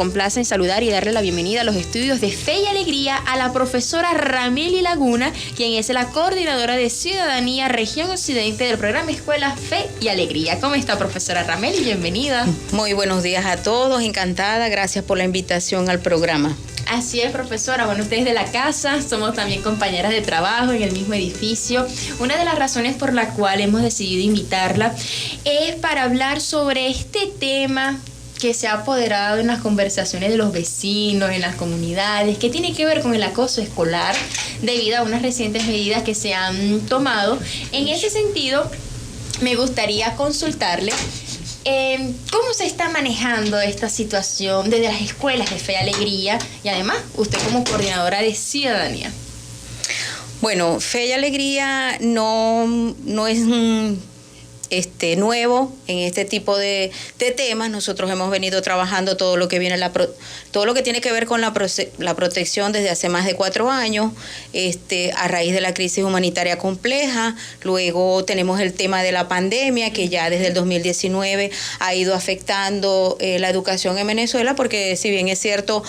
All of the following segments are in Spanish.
Complace en saludar y darle la bienvenida a los estudios de Fe y Alegría a la profesora Rameli Laguna, quien es la coordinadora de Ciudadanía Región Occidente del programa Escuela Fe y Alegría. ¿Cómo está, profesora Rameli? Bienvenida. Muy buenos días a todos, encantada, gracias por la invitación al programa. Así es, profesora. Bueno, ustedes de la casa, somos también compañeras de trabajo en el mismo edificio. Una de las razones por la cual hemos decidido invitarla es para hablar sobre este tema que se ha apoderado en las conversaciones de los vecinos, en las comunidades, que tiene que ver con el acoso escolar debido a unas recientes medidas que se han tomado. En ese sentido, me gustaría consultarle cómo se está manejando esta situación desde las escuelas de Fe y Alegría y además usted como coordinadora de Ciudadanía. Bueno, Fe y Alegría no es nuevo en este tipo de temas. Nosotros hemos venido trabajando todo lo que tiene que ver con la protección desde hace más de 4 años, a raíz de la crisis humanitaria compleja. Luego tenemos el tema de la pandemia, que ya desde el 2019 ha ido afectando la educación en Venezuela, porque si bien es cierto,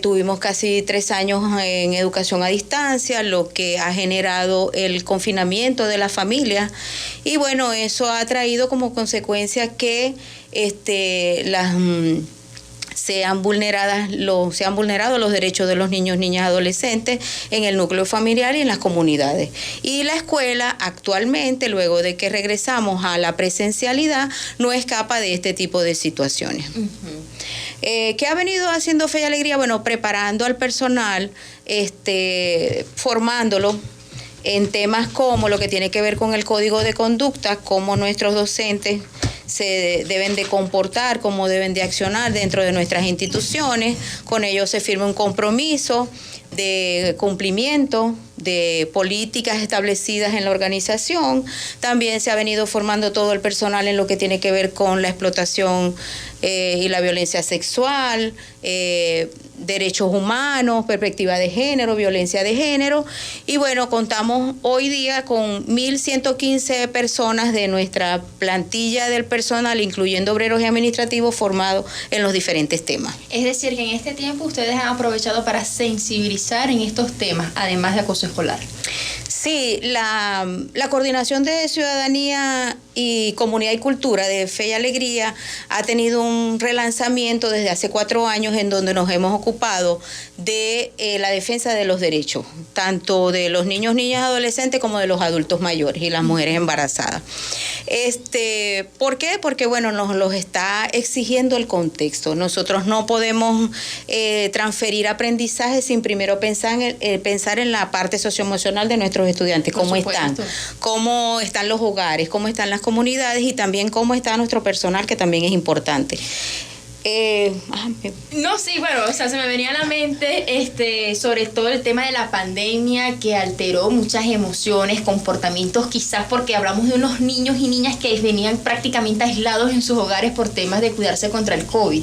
tuvimos casi 3 años en educación a distancia, lo que ha generado el confinamiento de las familias. Y bueno, eso ha traído como consecuencia que se han vulnerado los derechos de los niños, niñas, adolescentes en el núcleo familiar y en las comunidades. Y la escuela actualmente, luego de que regresamos a la presencialidad, no escapa de este tipo de situaciones. Uh-huh. ¿Qué ha venido haciendo Fe y Alegría? Bueno, preparando al personal, formándolo en temas como lo que tiene que ver con el código de conducta, cómo nuestros docentes se deben de comportar, cómo deben de accionar dentro de nuestras instituciones. Con ello se firma un compromiso de cumplimiento de políticas establecidas en la organización. También se ha venido formando todo el personal en lo que tiene que ver con la explotación y la violencia sexual, derechos humanos, perspectiva de género, violencia de género. Y bueno, contamos hoy día con 1.115 personas de nuestra plantilla del personal, incluyendo obreros y administrativos, formados en los diferentes temas. Es decir, que en este tiempo ustedes han aprovechado para sensibilizar en estos temas, además de acoso escolar. Sí, la Coordinación de Ciudadanía y Comunidad y Cultura de Fe y Alegría ha tenido un relanzamiento desde hace 4 años en donde nos hemos ocupado de la defensa de los derechos, tanto de los niños, niñas, adolescentes como de los adultos mayores y las mujeres embarazadas. ¿Por qué? Porque bueno, nos los está exigiendo el contexto. Nosotros no podemos transferir aprendizaje sin primero pensar en la parte socioemocional de nuestros estudiantes, cómo están los hogares, cómo están las comunidades y también cómo está nuestro personal, que también es importante. No, sí, bueno, o sea, se me venía a la mente sobre todo el tema de la pandemia que alteró muchas emociones, comportamientos, quizás porque hablamos de unos niños y niñas que venían prácticamente aislados en sus hogares por temas de cuidarse contra el COVID.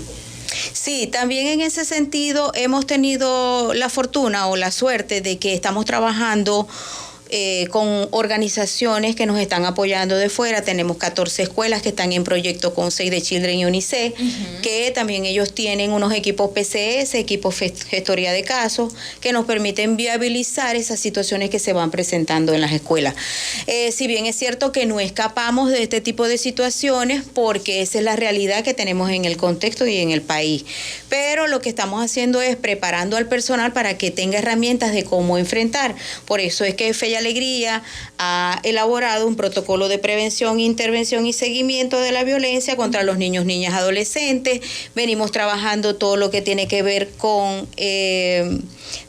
Sí, también en ese sentido hemos tenido la fortuna o la suerte de que estamos trabajando con organizaciones que nos están apoyando de fuera. Tenemos 14 escuelas que están en proyecto con Save the Children y UNICEF, uh-huh, que también ellos tienen unos equipos PCS, equipos gestoría de casos, que nos permiten viabilizar esas situaciones que se van presentando en las escuelas. Si bien es cierto que no escapamos de este tipo de situaciones, porque esa es la realidad que tenemos en el contexto y en el país, pero lo que estamos haciendo es preparando al personal para que tenga herramientas de cómo enfrentar. Por eso es que Fe y Alegría ha elaborado un protocolo de prevención, intervención y seguimiento de la violencia contra los niños, niñas, adolescentes. Venimos trabajando todo lo que tiene que ver con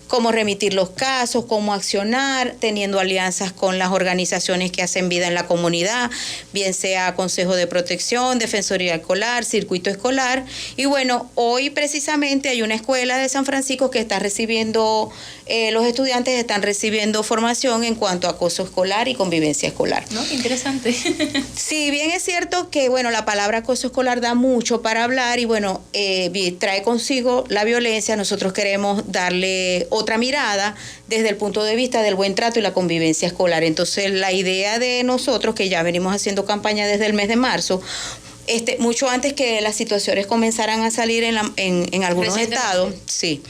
cómo remitir los casos, cómo accionar, teniendo alianzas con las organizaciones que hacen vida en la comunidad, bien sea Consejo de Protección, Defensoría Escolar, Circuito Escolar. Y bueno, hoy precisamente hay una escuela de San Francisco que está recibiendo, los estudiantes están recibiendo formación en cuanto a acoso escolar y convivencia escolar. ¿No? Qué interesante. Sí, bien es cierto que, bueno, la palabra acoso escolar da mucho para hablar y, bueno, trae consigo la violencia. Nosotros queremos darle otra mirada desde el punto de vista del buen trato y la convivencia escolar. Entonces, la idea de nosotros, que ya venimos haciendo campaña desde el mes de marzo, mucho antes que las situaciones comenzaran a salir en algunos estados, sí.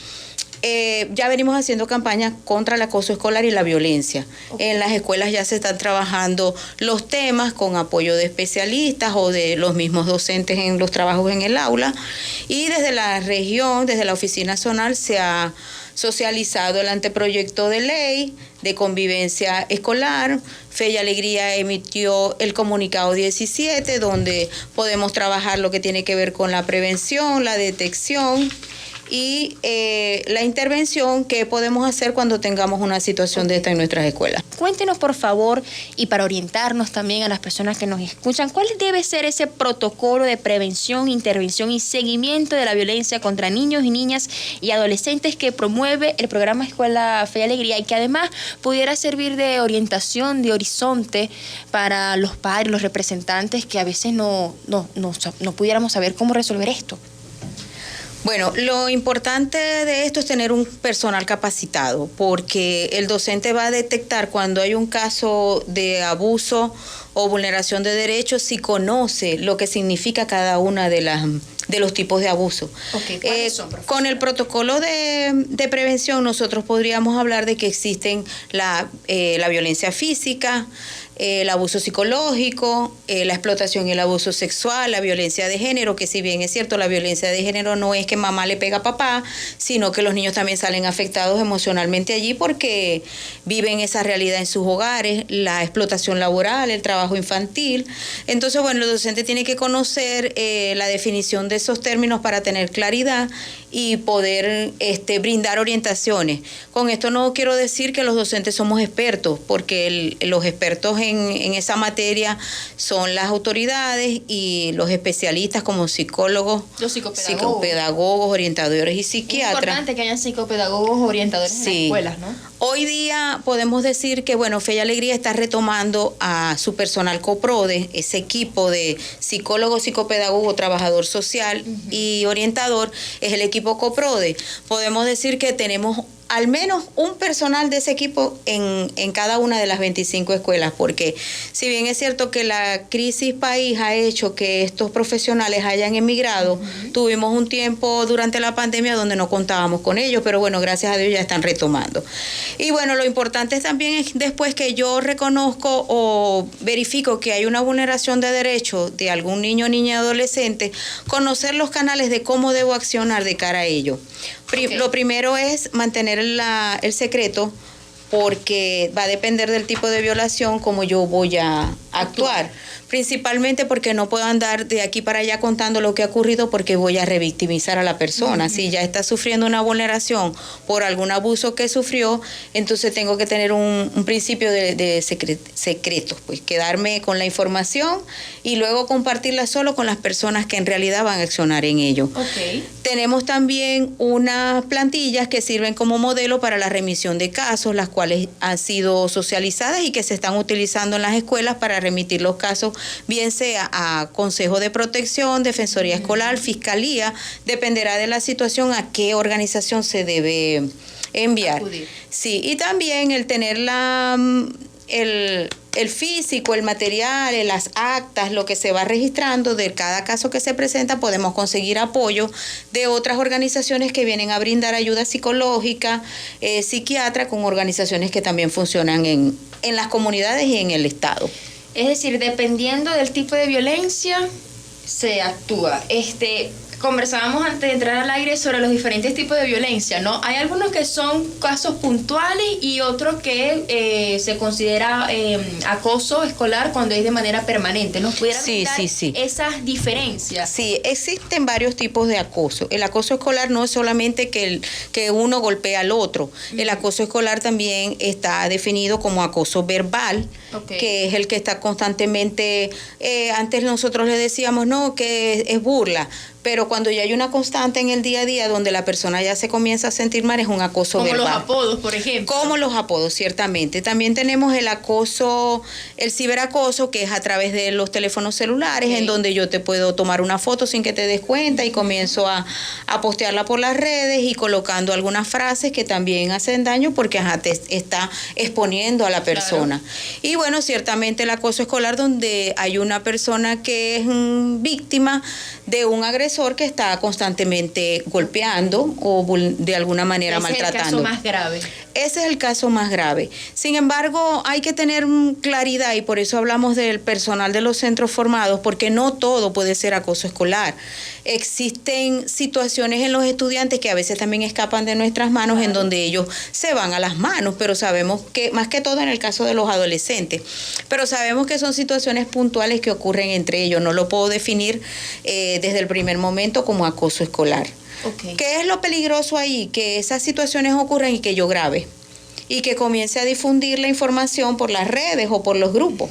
Ya venimos haciendo campañas contra el acoso escolar y la violencia. Okay. En las escuelas ya se están trabajando los temas con apoyo de especialistas o de los mismos docentes en los trabajos en el aula. Y desde la región, desde la Oficina Zonal, se ha socializado el anteproyecto de ley de convivencia escolar. Fe y Alegría emitió el comunicado 17, donde podemos trabajar lo que tiene que ver con la prevención, la detección y la intervención que podemos hacer cuando tengamos una situación de esta en nuestras escuelas. Cuéntenos, por favor, y para orientarnos también a las personas que nos escuchan, ¿cuál debe ser ese protocolo de prevención, intervención y seguimiento de la violencia contra niños y niñas y adolescentes que promueve el programa Escuela Fe y Alegría y que además pudiera servir de orientación, de horizonte para los padres, los representantes que a veces no pudiéramos saber cómo resolver esto? Bueno, lo importante de esto es tener un personal capacitado, porque el docente va a detectar cuando hay un caso de abuso o vulneración de derechos si conoce lo que significa cada una de los tipos de abuso. Okay, ¿cuáles son, profesor? Con el protocolo de prevención nosotros podríamos hablar de que existen la violencia física, el abuso psicológico, la explotación y el abuso sexual, la violencia de género, que si bien es cierto, la violencia de género no es que mamá le pega a papá, sino que los niños también salen afectados emocionalmente allí porque viven esa realidad en sus hogares, la explotación laboral, el trabajo infantil. Entonces, bueno, el docente tiene que conocer la definición de esos términos para tener claridad y poder brindar orientaciones. Con esto no quiero decir que los docentes somos expertos, porque los expertos en esa materia son las autoridades y los especialistas como psicólogos, los psicopedagogos, orientadores y psiquiatras. Es importante que hayan psicopedagogos orientadores en las escuelas, ¿no? Hoy día podemos decir que, bueno, Fe y Alegría está retomando a su personal COPRODE, ese equipo de psicólogo, psicopedagogo, trabajador social y orientador, es el equipo COPRODE. Podemos decir que tenemos al menos un personal de ese equipo en cada una de las 25 escuelas, porque si bien es cierto que la crisis país ha hecho que estos profesionales hayan emigrado, tuvimos un tiempo durante la pandemia donde no contábamos con ellos, pero bueno, gracias a Dios ya están retomando. Y bueno, lo importante también es después que yo reconozco o verifico que hay una vulneración de derechos de algún niño, niña, adolescente, conocer los canales de cómo debo accionar de cara a ello. Okay. Lo primero es mantener el secreto, porque va a depender del tipo de violación cómo yo voy a actuar. Principalmente porque no puedo andar de aquí para allá contando lo que ha ocurrido, porque voy a revictimizar a la persona. Si ya está sufriendo una vulneración por algún abuso que sufrió, entonces tengo que tener un principio de secreto, pues quedarme con la información y luego compartirla solo con las personas que en realidad van a accionar en ello. Okay. Tenemos también unas plantillas que sirven como modelo para la remisión de casos, las cuales han sido socializadas y que se están utilizando en las escuelas para remitir los casos, bien sea a Consejo de Protección, Defensoría Escolar, Fiscalía, dependerá de la situación a qué organización se debe enviar. Acudir. Sí, y también el tener el físico, el material, las actas, lo que se va registrando de cada caso que se presenta. Podemos conseguir apoyo de otras organizaciones que vienen a brindar ayuda psicológica, psiquiatra, con organizaciones que también funcionan en las comunidades y en el Estado. Es decir, dependiendo del tipo de violencia, se actúa. Conversábamos antes de entrar al aire sobre los diferentes tipos de violencia, ¿no? Hay algunos que son casos puntuales y otros que se considera acoso escolar cuando es de manera permanente. ¿Nos pudiera brindar esas diferencias? Sí, existen varios tipos de acoso. El acoso escolar no es solamente que uno golpea al otro. El acoso escolar también está definido como acoso verbal, que es el que está constantemente, antes nosotros le decíamos, no, que es burla. Pero cuando ya hay una constante en el día a día donde la persona ya se comienza a sentir mal, es un acoso verbal. Como los apodos, por ejemplo. Como los apodos, ciertamente. También tenemos el acoso, el ciberacoso, que es a través de los teléfonos celulares, en donde yo te puedo tomar una foto sin que te des cuenta y comienzo a postearla por las redes y colocando algunas frases que también hacen daño porque te está exponiendo a la persona. Claro. Y bueno, bueno, ciertamente el acoso escolar donde hay una persona que es víctima de un agresor que está constantemente golpeando o de alguna manera maltratando. Ese es el caso más grave. Ese es el caso más grave. Sin embargo, hay que tener claridad y por eso hablamos del personal de los centros formados, porque no todo puede ser acoso escolar. Existen situaciones en los estudiantes que a veces también escapan de nuestras manos, en donde ellos se van a las manos, pero sabemos que, más que todo en el caso de los adolescentes, pero sabemos que son situaciones puntuales que ocurren entre ellos. No lo puedo definir desde el primer momento como acoso escolar. Okay. ¿Qué es lo peligroso ahí? Que esas situaciones ocurran y que yo grabe y que comience a difundir la información por las redes o por los grupos.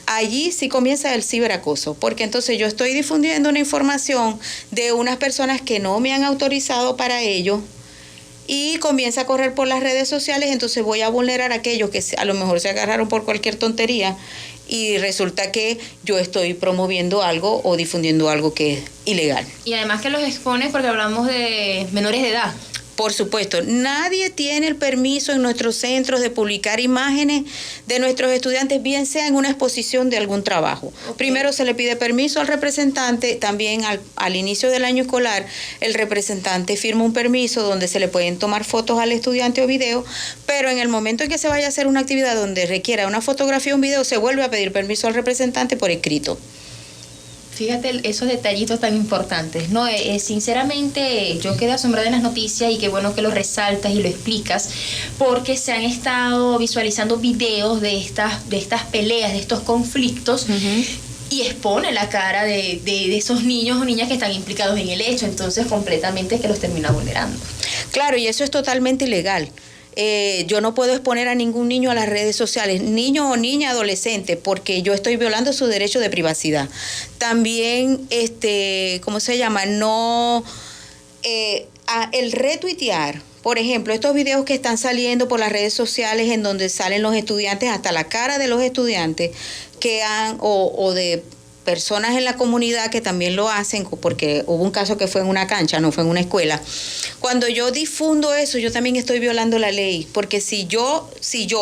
Allí sí comienza el ciberacoso, porque entonces yo estoy difundiendo una información de unas personas que no me han autorizado para ello y comienza a correr por las redes sociales, entonces voy a vulnerar a aquellos que a lo mejor se agarraron por cualquier tontería y resulta que yo estoy promoviendo algo o difundiendo algo que es ilegal. Y además que los expones porque hablamos de menores de edad. Por supuesto, nadie tiene el permiso en nuestros centros de publicar imágenes de nuestros estudiantes, bien sea en una exposición de algún trabajo. Okay. Primero se le pide permiso al representante, también al inicio del año escolar, el representante firma un permiso donde se le pueden tomar fotos al estudiante o video, pero en el momento en que se vaya a hacer una actividad donde requiera una fotografía o un video, se vuelve a pedir permiso al representante por escrito. Fíjate esos detallitos tan importantes, ¿no? Sinceramente, yo quedé asombrada en las noticias y qué bueno que lo resaltas y lo explicas, porque se han estado visualizando videos de estas peleas, de estos conflictos, y expone la cara de esos niños o niñas que están implicados en el hecho, entonces completamente que los termina vulnerando. Claro, y eso es totalmente ilegal. Yo no puedo exponer a ningún niño a las redes sociales, niño o niña, adolescente, porque yo estoy violando su derecho de privacidad. También, ¿cómo se llama? El retuitear, por ejemplo, estos videos que están saliendo por las redes sociales en donde salen los estudiantes, hasta la cara de los estudiantes que han, o de personas en la comunidad que también lo hacen, porque hubo un caso que fue en una cancha, no fue en una escuela. Cuando yo difundo eso, yo también estoy violando la ley, porque si yo,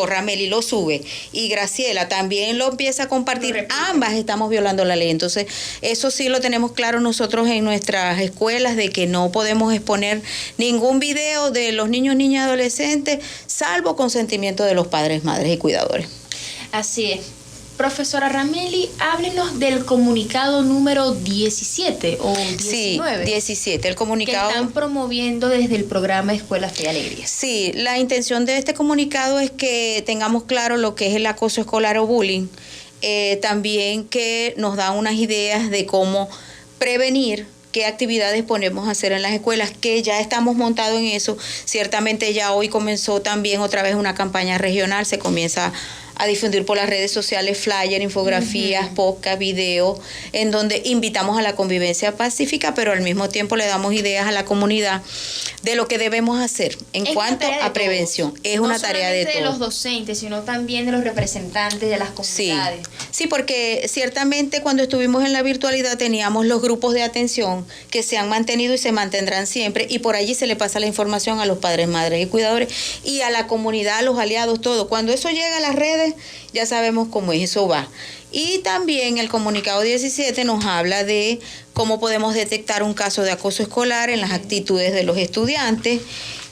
Rameli, lo sube y Graciela también lo empieza a compartir, ambas estamos violando la ley. Entonces, eso sí lo tenemos claro nosotros en nuestras escuelas, de que no podemos exponer ningún video de los niños, niñas, adolescentes, salvo consentimiento de los padres, madres y cuidadores. Así es. Profesora Rameli, háblenos del comunicado número 17 o 19. Sí, 17, el comunicado que están promoviendo desde el programa Escuela Fe y Alegría. Sí, la intención de este comunicado es que tengamos claro lo que es el acoso escolar o bullying, también que nos da unas ideas de cómo prevenir, qué actividades ponemos a hacer en las escuelas, que ya estamos montados en eso. Ciertamente ya hoy comenzó también otra vez una campaña regional, se comienza a difundir por las redes sociales flyer, infografías, podcast, videos, en donde invitamos a la convivencia pacífica, pero al mismo tiempo le damos ideas a la comunidad de lo que debemos hacer en cuanto a prevención. Es una tarea de todos. No solamente de los docentes, sino también de los representantes de las comunidades. Sí, porque ciertamente cuando estuvimos en la virtualidad teníamos los grupos de atención que se han mantenido y se mantendrán siempre, y por allí se le pasa la información a los padres, madres y cuidadores y a la comunidad, a los aliados, todo. Cuando eso llega a las redes, ya sabemos cómo es, eso va. Y también el comunicado 17 nos habla de cómo podemos detectar un caso de acoso escolar en las actitudes de los estudiantes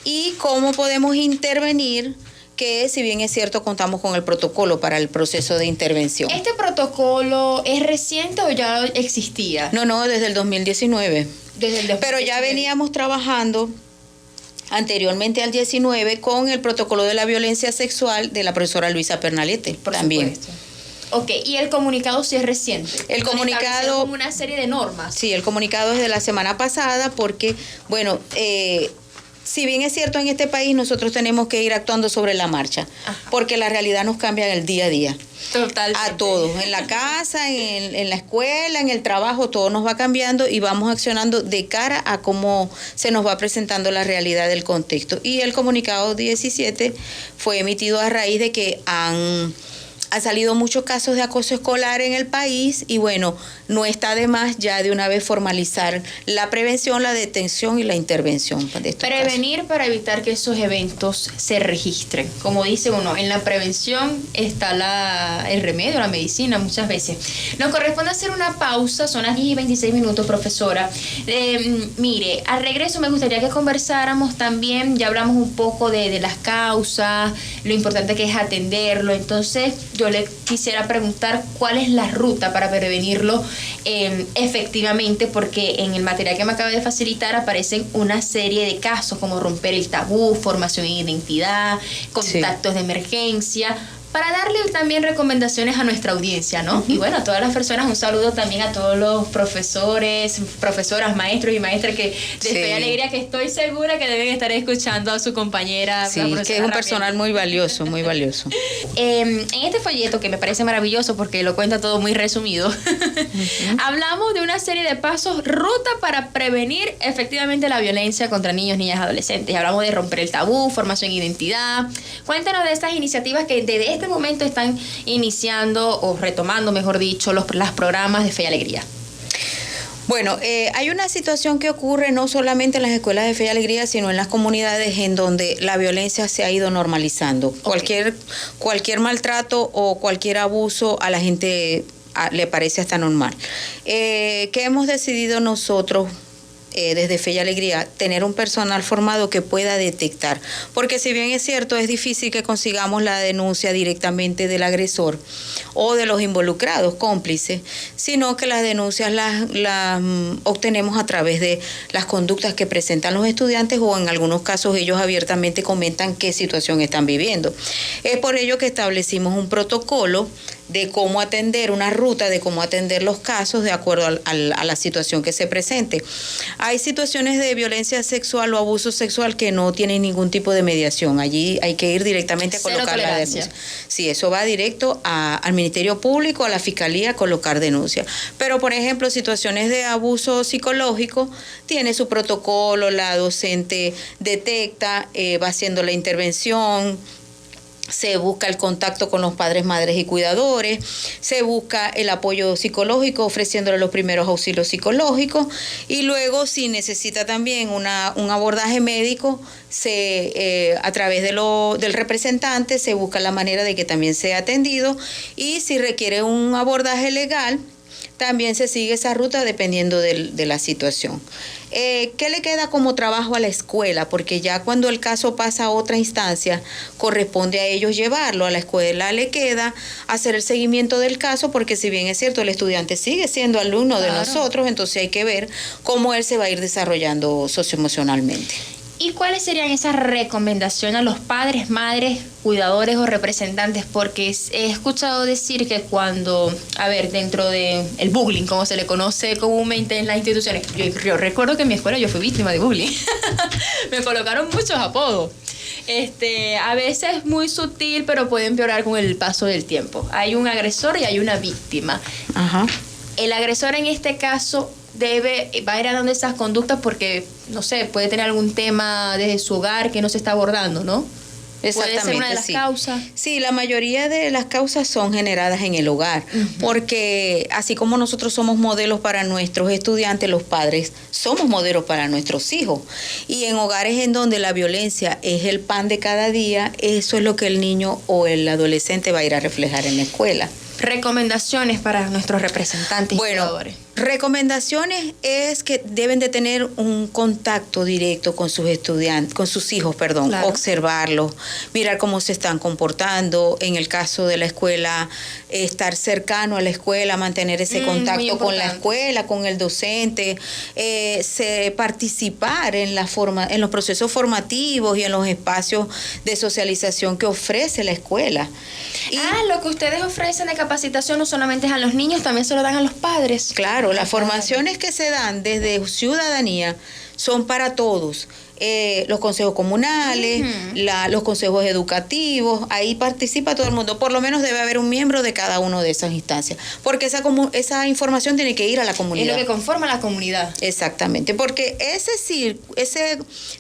y cómo podemos intervenir, que si bien es cierto contamos con el protocolo para el proceso de intervención. ¿Este protocolo es reciente o ya existía? No, desde el 2019. Desde el 2019. Pero ya veníamos trabajando anteriormente al 19 con el protocolo de la violencia sexual de la profesora Luisa Pernalete. Por también. Supuesto. Ok, y el comunicado sí es reciente. El comunicado, como una serie de normas. Sí, el comunicado es de la semana pasada porque, bueno, si bien es cierto en este país nosotros tenemos que ir actuando sobre la marcha, porque la realidad nos cambia en el día a día. Totalmente. A todos, en la casa, en la escuela, en el trabajo, todo nos va cambiando y vamos accionando de cara a cómo se nos va presentando la realidad del contexto. Y el comunicado 17 fue emitido a raíz de que han salido muchos casos de acoso escolar en el país y bueno, no está de más ya de una vez formalizar la prevención, la detención y la intervención de estos Prevenir casos. para evitar que esos eventos se registren. Como dice uno, en la prevención está el remedio, la medicina muchas veces. Nos corresponde hacer una pausa, son las 10 y 26 minutos, profesora. Mire, al regreso me gustaría que conversáramos también, ya hablamos un poco de las causas, lo importante que es atenderlo. Entonces yo le quisiera preguntar cuál es la ruta para prevenirlo efectivamente, porque en el material que me acaba de facilitar aparecen una serie de casos como romper el tabú, formación de identidad, contactos de emergencia, para darle también recomendaciones a nuestra audiencia, ¿no? Y bueno, a todas las personas, un saludo también a todos los profesores, profesoras, maestros y maestras que de Fe y Alegría, que estoy segura que deben estar escuchando a su compañera. Sí, que es un personal muy valioso, muy valioso. En este folleto, que me parece maravilloso porque lo cuenta todo muy resumido, hablamos de una serie de pasos, ruta para prevenir efectivamente la violencia contra niños, niñas y adolescentes. Hablamos de romper el tabú, formación de identidad. Cuéntanos de estas iniciativas que desde este momento están iniciando o retomando, mejor dicho, los programas de Fe y Alegría. Bueno, hay una situación que ocurre no solamente en las escuelas de Fe y Alegría, sino en las comunidades en donde la violencia se ha ido normalizando. Okay. Cualquier maltrato o cualquier abuso a la gente le parece hasta normal. ¿Qué hemos decidido nosotros? Desde Fe y Alegría, tener un personal formado que pueda detectar, porque si bien es cierto, es difícil que consigamos la denuncia directamente del agresor o de los involucrados, cómplices, sino que las denuncias las obtenemos a través de las conductas que presentan los estudiantes, o en algunos casos ellos abiertamente comentan qué situación están viviendo. Es por ello que establecimos un protocolo de cómo atender, una ruta de cómo atender los casos de acuerdo a la situación que se presente. Hay situaciones de violencia sexual o abuso sexual que no tienen ningún tipo de mediación. Allí hay que ir directamente a colocar la denuncia. Sí, eso va directo al Ministerio Público, a la Fiscalía, a colocar denuncia. Pero, por ejemplo, situaciones de abuso psicológico, tiene su protocolo, la docente detecta, va haciendo la intervención, se busca el contacto con los padres, madres y cuidadores, se busca el apoyo psicológico ofreciéndole los primeros auxilios psicológicos, y luego si necesita también un abordaje médico, a través del representante se busca la manera de que también sea atendido, y si requiere un abordaje legal, también se sigue esa ruta dependiendo de la situación. ¿Qué le queda como trabajo a la escuela? Porque ya cuando el caso pasa a otra instancia, corresponde a ellos llevarlo. A la escuela le queda hacer el seguimiento del caso, porque si bien es cierto, el estudiante sigue siendo alumno de nosotros, entonces hay que ver cómo él se va a ir desarrollando socioemocionalmente. ¿Y cuáles serían esas recomendaciones a los padres, madres, cuidadores o representantes? Porque he escuchado decir que cuando, dentro del bullying, como se le conoce comúnmente en las instituciones, yo recuerdo que en mi escuela yo fui víctima de bullying. Me colocaron muchos apodos. A veces muy sutil, pero puede empeorar con el paso del tiempo. Hay un agresor y hay una víctima. Ajá. El agresor en este caso va a ir a donde esas conductas porque, no sé, puede tener algún tema desde su hogar que no se está abordando, ¿no? Exactamente, puede ser una de las causas. Sí, la mayoría de las causas son generadas en el hogar, porque así como nosotros somos modelos para nuestros estudiantes, los padres somos modelos para nuestros hijos. Y en hogares en donde la violencia es el pan de cada día, eso es lo que el niño o el adolescente va a ir a reflejar en la escuela. Recomendaciones para nuestros representantes y cuidadores. Recomendaciones es que deben de tener un contacto directo con sus estudiantes, con sus hijos, claro. Observarlos, mirar cómo se están comportando. En el caso de la escuela, estar cercano a la escuela, mantener ese contacto con la escuela, con el docente, participar en los procesos formativos y en los espacios de socialización que ofrece la escuela. Lo que ustedes ofrecen de capacitación no solamente es a los niños, también se lo dan a los padres. Claro, las formaciones que se dan desde ciudadanía son para todos. Los consejos comunales, los consejos educativos, ahí participa todo el mundo. Por lo menos debe haber un miembro de cada una de esas instancias, porque esa información tiene que ir a la comunidad. Es lo que conforma la comunidad. Exactamente, porque ese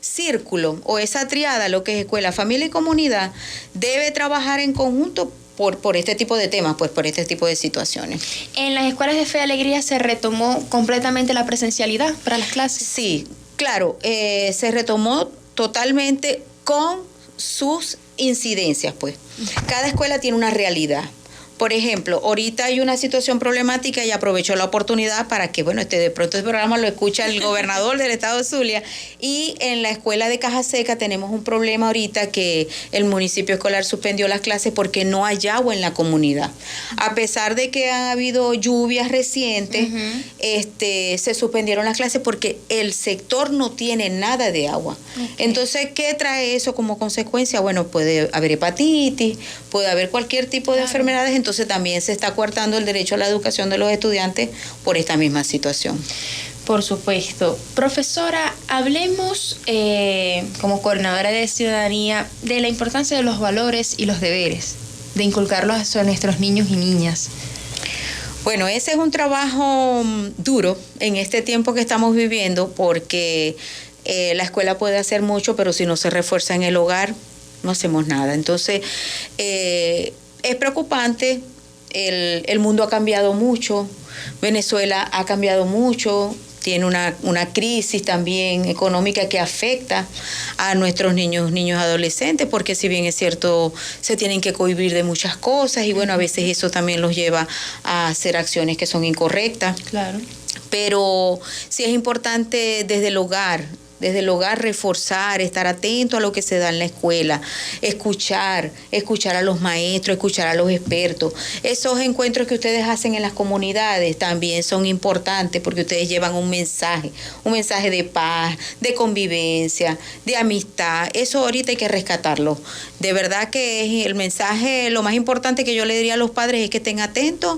círculo o esa triada, lo que es escuela, familia y comunidad, debe trabajar en conjunto por este tipo de temas, pues por este tipo de situaciones. ¿En las escuelas de Fe y Alegría se retomó completamente la presencialidad para las clases? Sí, claro, se retomó totalmente con sus incidencias, pues. Cada escuela tiene una realidad. Por ejemplo, ahorita hay una situación problemática y aprovecho la oportunidad para que, bueno, de pronto este programa lo escucha el gobernador del estado de Zulia, y en la escuela de Caja Seca tenemos un problema ahorita que el municipio escolar suspendió las clases porque no hay agua en la comunidad. A pesar de que han habido lluvias recientes, se suspendieron las clases porque el sector no tiene nada de agua. Entonces, ¿qué trae eso como consecuencia? Bueno, puede haber hepatitis, puede haber cualquier tipo de enfermedades. Entonces también se está coartando el derecho a la educación de los estudiantes por esta misma situación. Por supuesto. Profesora, hablemos como coordinadora de ciudadanía de la importancia de los valores y los deberes, de inculcarlos a nuestros niños y niñas. Bueno, ese es un trabajo duro en este tiempo que estamos viviendo, porque la escuela puede hacer mucho, pero si no se refuerza en el hogar, no hacemos nada. Entonces, es preocupante, el mundo ha cambiado mucho, Venezuela ha cambiado mucho, tiene una crisis también económica que afecta a nuestros niños adolescentes, porque si bien es cierto, se tienen que cohibir de muchas cosas y bueno, a veces eso también los lleva a hacer acciones que son incorrectas. Claro. Pero sí es importante desde el hogar reforzar, estar atento a lo que se da en la escuela, escuchar a los maestros, escuchar a los expertos. Esos encuentros que ustedes hacen en las comunidades también son importantes porque ustedes llevan un mensaje de paz, de convivencia, de amistad. Eso ahorita hay que rescatarlo. De verdad que es el mensaje, lo más importante que yo le diría a los padres es que estén atentos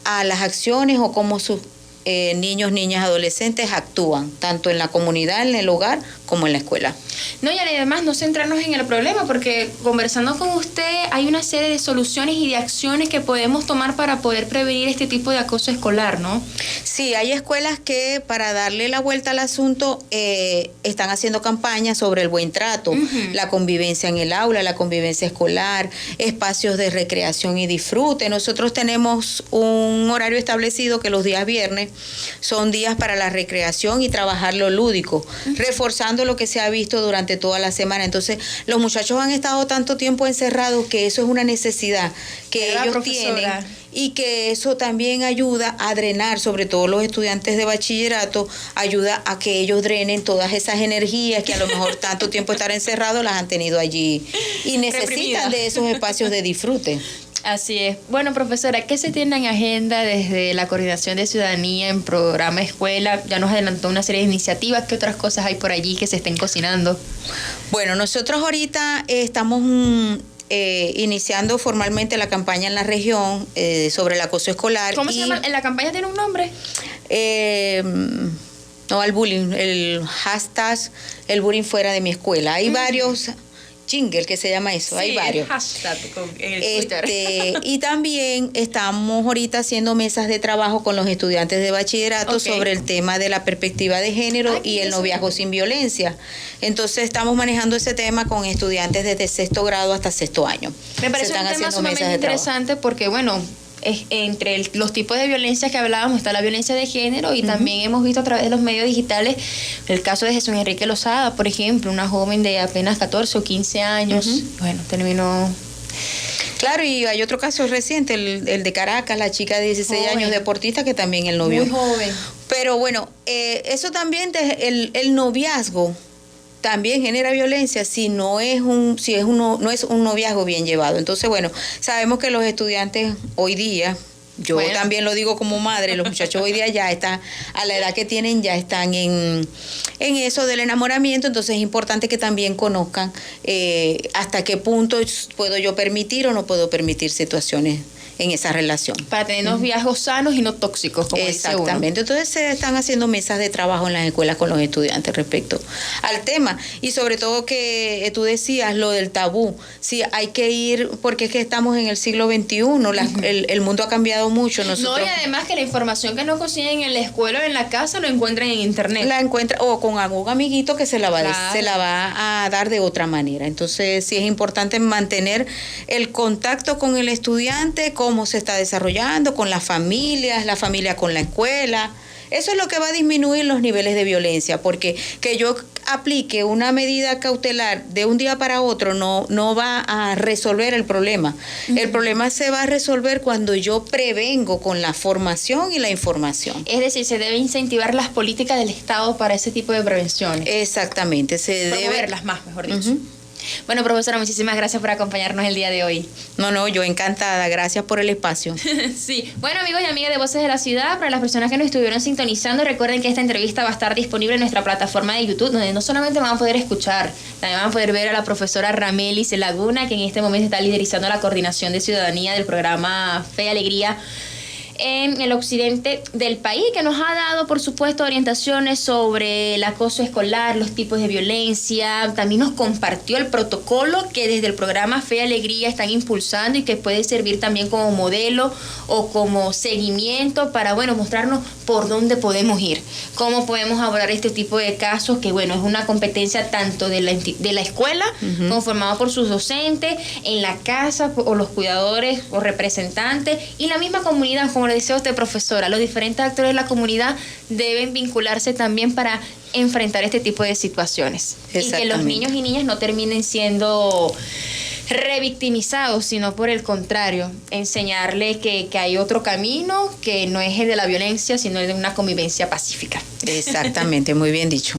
a las acciones o cómo sus niños, niñas, adolescentes actúan, tanto en la comunidad, en el hogar, como en la escuela. No, y además no centrarnos en el problema, porque conversando con usted hay una serie de soluciones y de acciones que podemos tomar para poder prevenir este tipo de acoso escolar, ¿no? Sí, hay escuelas que para darle la vuelta al asunto están haciendo campañas sobre el buen trato, la convivencia en el aula, la convivencia escolar, espacios de recreación y disfrute. Nosotros tenemos un horario establecido que los días viernes son días para la recreación y trabajar lo lúdico, reforzando lo que se ha visto durante toda la semana. Entonces, los muchachos han estado tanto tiempo encerrados que eso es una necesidad que ellos tienen y que eso también ayuda a drenar, sobre todo los estudiantes de bachillerato, ayuda a que ellos drenen todas esas energías que a lo mejor tanto tiempo estar encerrados las han tenido allí y necesitan de esos espacios de disfrute. Así es. Bueno, profesora, ¿qué se tiene en agenda desde la Coordinación de Ciudadanía en programa escuela? Ya nos adelantó una serie de iniciativas. ¿Qué otras cosas hay por allí que se estén cocinando? Bueno, nosotros ahorita estamos iniciando formalmente la campaña en la región sobre el acoso escolar. ¿Cómo se llama? ¿La campaña tiene un nombre? No, al bullying, el hashtag, el bullying fuera de mi escuela. Hay varios jingle que se llama eso, sí, hay varios. El hashtag en el Twitter. Y también estamos ahorita haciendo mesas de trabajo con los estudiantes de bachillerato sobre el tema de la perspectiva de género y el noviazgo sin violencia. Entonces estamos manejando ese tema con estudiantes desde 6º grado hasta 6º año. Me parece un tema sumamente interesante porque, bueno, entre los tipos de violencia que hablábamos está la violencia de género y también hemos visto a través de los medios digitales el caso de Jesús Enrique Lozada, por ejemplo, una joven de apenas 14 o 15 años, bueno, terminó... Claro, y hay otro caso reciente, el de Caracas, la chica de 16 años, deportista, que también el novio. Muy joven. Pero bueno, eso también, el noviazgo también genera violencia si no es un noviazgo bien llevado. Entonces, bueno, sabemos que los estudiantes hoy día, yo también lo digo como madre, los muchachos hoy día ya están, a la edad que tienen, ya están en eso del enamoramiento, entonces es importante que también conozcan hasta qué punto puedo yo permitir o no puedo permitir situaciones en esa relación. Para tener noviazgos sanos y no tóxicos, como dice uno. Exactamente. Entonces se están haciendo mesas de trabajo en las escuelas con los estudiantes respecto al tema. Y sobre todo que tú decías lo del tabú. Sí, hay que ir, porque es que estamos en el siglo XXI, el mundo ha cambiado mucho. No, y además que la información que no consiguen en la escuela o en la casa lo encuentran en internet. La encuentra o con algún amiguito que se la va a dar de otra manera. Entonces sí es importante mantener el contacto con el estudiante, cómo se está desarrollando, con las familias, la familia con la escuela. Eso es lo que va a disminuir los niveles de violencia, porque que yo aplique una medida cautelar de un día para otro no va a resolver el problema. El problema se va a resolver cuando yo prevengo con la formación y la información. Es decir, se debe incentivar las políticas del Estado para ese tipo de prevenciones. Exactamente, promoverlas más, mejor dicho. Bueno, profesora, muchísimas gracias por acompañarnos el día de hoy. No, yo encantada. Gracias por el espacio. Sí. Bueno, amigos y amigas de Voces de la Ciudad, para las personas que nos estuvieron sintonizando, recuerden que esta entrevista va a estar disponible en nuestra plataforma de YouTube, donde no solamente van a poder escuchar, también van a poder ver a la profesora Ramelis Laguna, que en este momento está liderizando la coordinación de ciudadanía del programa Fe y Alegría en el occidente del país, que nos ha dado, por supuesto, orientaciones sobre el acoso escolar, los tipos de violencia. También nos compartió el protocolo que desde el programa Fe y Alegría están impulsando y que puede servir también como modelo o como seguimiento para, mostrarnos por dónde podemos ir, cómo podemos abordar este tipo de casos, que, es una competencia tanto de la escuela, conformada por sus docentes, en la casa, o los cuidadores o representantes, y la misma comunidad. Como le decía usted, profesora, los diferentes actores de la comunidad deben vincularse también para enfrentar este tipo de situaciones. Y que los niños y niñas no terminen siendo revictimizados, sino por el contrario, enseñarles que hay otro camino, que no es el de la violencia, sino el de una convivencia pacífica. Exactamente, muy bien dicho.